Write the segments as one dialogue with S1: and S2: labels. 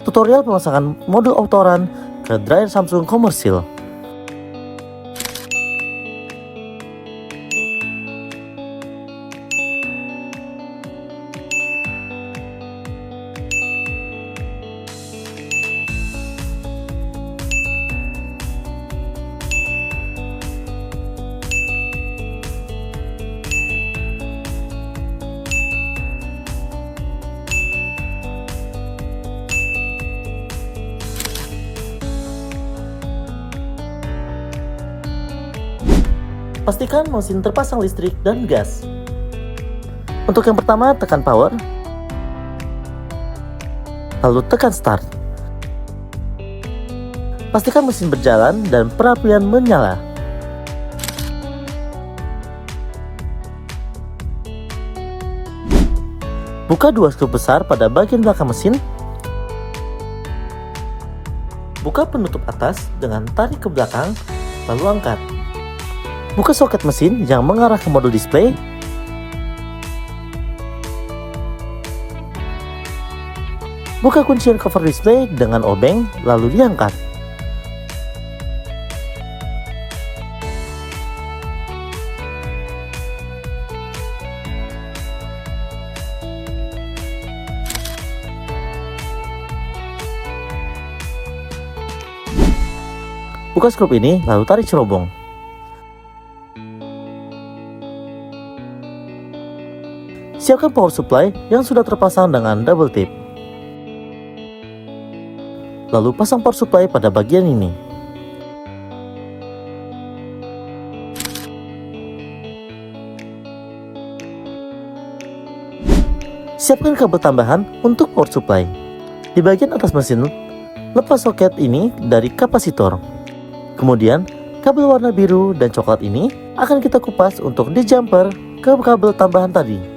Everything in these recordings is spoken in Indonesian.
S1: tutorial pemasangan modul autoran ke dryer Samsung komersil. Pastikan mesin terpasang listrik dan gas. Untuk yang pertama, tekan power, lalu tekan start. Pastikan mesin berjalan dan perapian menyala. Buka dua skrup besar pada bagian belakang mesin. Buka penutup atas dengan tarik ke belakang, lalu angkat. Buka soket mesin yang mengarah ke modul display. Buka kuncian cover display dengan obeng, lalu diangkat. Buka skrup ini, lalu tarik cerobong. Siapkan power supply yang sudah terpasang dengan double tip. Lalu pasang power supply pada bagian ini. Siapkan kabel tambahan untuk power supply. Di bagian atas mesin, lepas soket ini dari kapasitor. Kemudian, kabel warna biru dan coklat ini akan kita kupas untuk di jumper ke kabel tambahan tadi.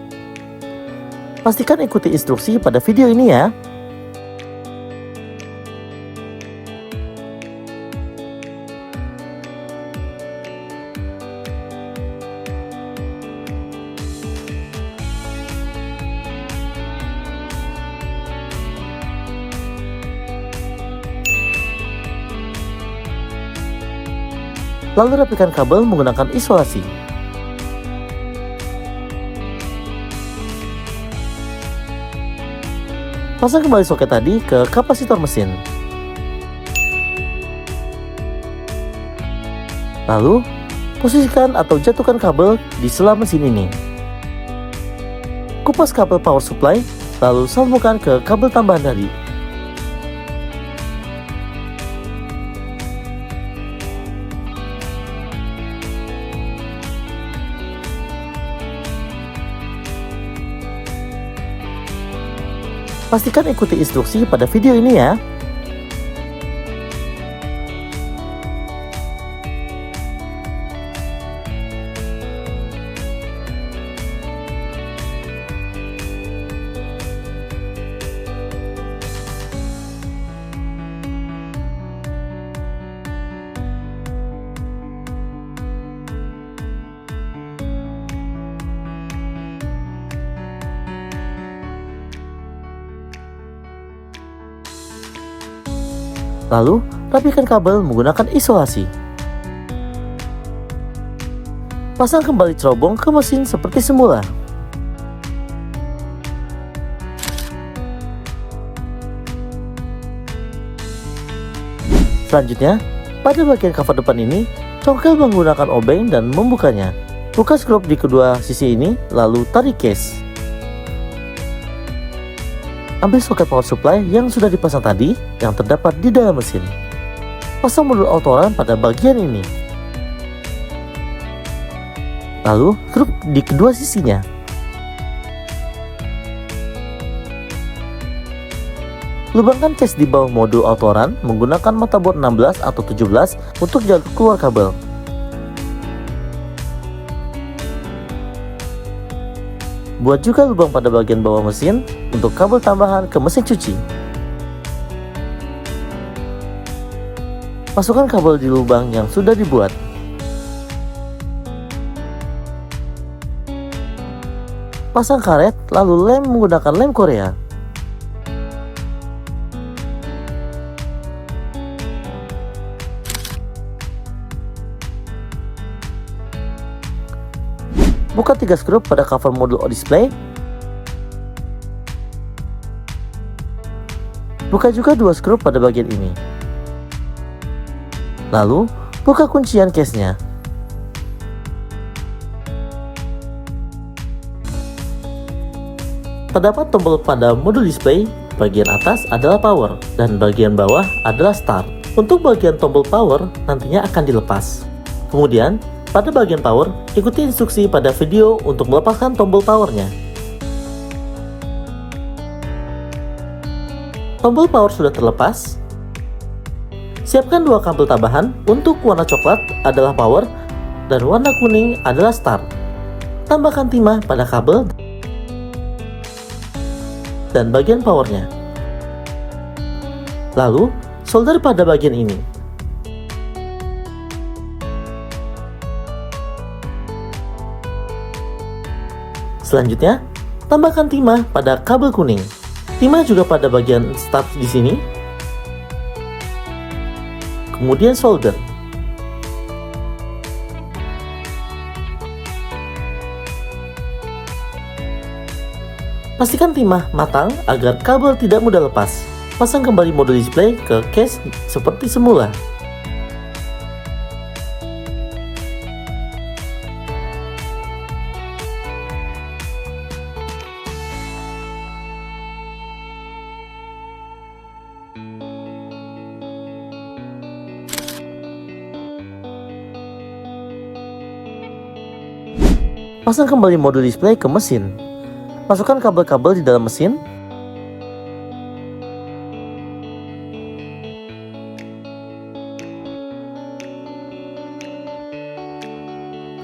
S1: Pastikan ikuti instruksi pada video ini ya. Lalu rapikan kabel menggunakan isolasi. Pasang kembali soket tadi ke kapasitor mesin. Lalu, posisikan atau jatuhkan kabel di sela mesin ini. Kupas kabel power supply, lalu sambungkan ke kabel tambahan tadi. Pastikan ikuti instruksi pada video ini ya. Lalu, rapikan kabel menggunakan isolasi. Pasang kembali cerobong ke mesin seperti semula. Selanjutnya, pada bagian cover depan ini, congkel menggunakan obeng dan membukanya. Buka skrup di kedua sisi ini, lalu tarik case. Ambil soket power supply yang sudah dipasang tadi yang terdapat di dalam mesin. Pasang modul autoran pada bagian ini. Lalu skrup di kedua sisinya. Lubangkan case di bawah modul autoran menggunakan motherboard 16 atau 17 untuk jalur keluar kabel. Buat juga lubang pada bagian bawah mesin untuk kabel tambahan ke mesin cuci. Masukkan kabel di lubang yang sudah dibuat. Pasang karet lalu lem menggunakan lem Korea. buka 3 skrup pada cover modul display. Buka juga 2 skrup pada bagian ini. Lalu, buka kuncian case-nya. Terdapat tombol pada modul display, bagian atas adalah power, dan bagian bawah adalah start. Untuk bagian tombol power, nantinya akan dilepas. Kemudian, pada bagian power, ikuti instruksi pada video untuk melepaskan tombol powernya. Tombol power sudah terlepas. Siapkan 2 kabel tambahan. Untuk warna coklat adalah power dan warna kuning adalah start. Tambahkan timah pada kabel dan bagian powernya. Lalu, solder pada bagian ini. Selanjutnya, tambahkan timah pada kabel kuning. Timah juga pada bagian start di sini. Kemudian solder. Pastikan timah matang agar kabel tidak mudah lepas. Pasang kembali modul display ke case seperti semula. Pasang kembali modul display ke mesin. Masukkan kabel-kabel di dalam mesin.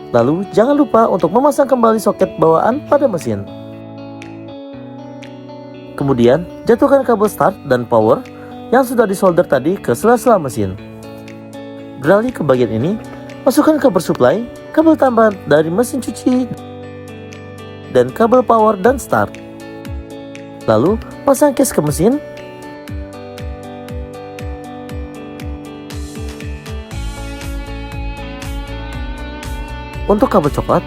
S1: Lalu, jangan lupa untuk memasang kembali soket bawaan pada mesin. Kemudian, jatuhkan kabel start dan power yang sudah disolder tadi ke sela-sela mesin. Beralih ke bagian ini, masukkan kabel supply, kabel tambahan dari mesin cuci, dan kabel power dan start. Lalu, pasang case ke mesin. Untuk kabel coklat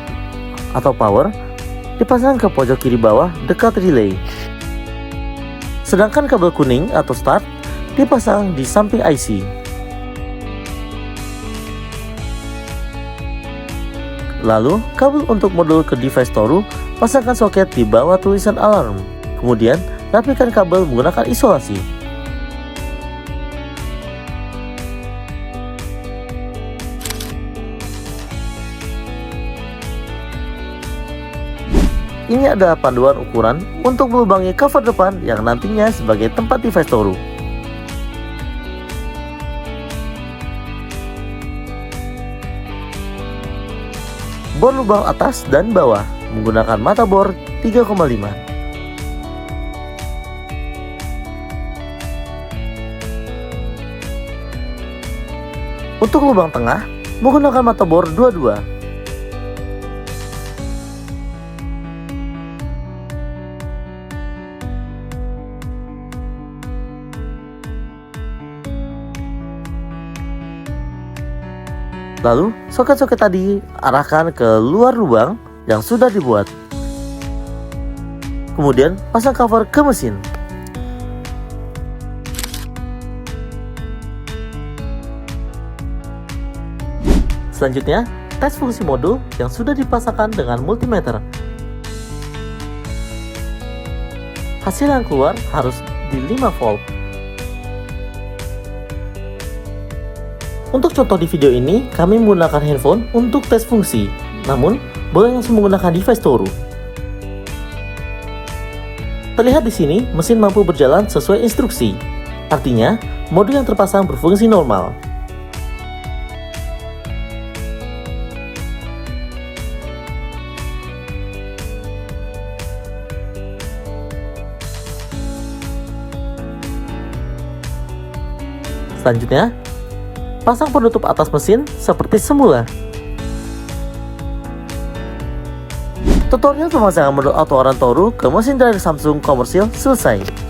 S1: atau power, dipasang ke pojok kiri bawah dekat relay. Sedangkan kabel kuning atau start dipasang di samping IC. Lalu, kabel untuk modul ke device Toru, pasangkan soket di bawah tulisan alarm. Kemudian, rapikan kabel menggunakan isolasi. Ini adalah panduan ukuran untuk melubangi cover depan yang nantinya sebagai tempat device Toru. Bor lubang atas dan bawah menggunakan mata bor 3,5. Untuk lubang tengah menggunakan mata bor 22. Lalu, soket-soket tadi arahkan ke luar lubang yang sudah dibuat. Kemudian, pasang cover ke mesin. Selanjutnya, tes fungsi modul yang sudah dipasangkan dengan multimeter. Hasil yang keluar harus di 5 volt. Untuk contoh di video ini, kami menggunakan handphone untuk tes fungsi, namun boleh langsung menggunakan device Toru. Terlihat di sini, mesin mampu berjalan sesuai instruksi. Artinya, modul yang terpasang berfungsi normal. Selanjutnya, pasang penutup atas mesin seperti semula. Tutorial pemasangan modul auto alarm Toru ke mesin dari Samsung komersil selesai.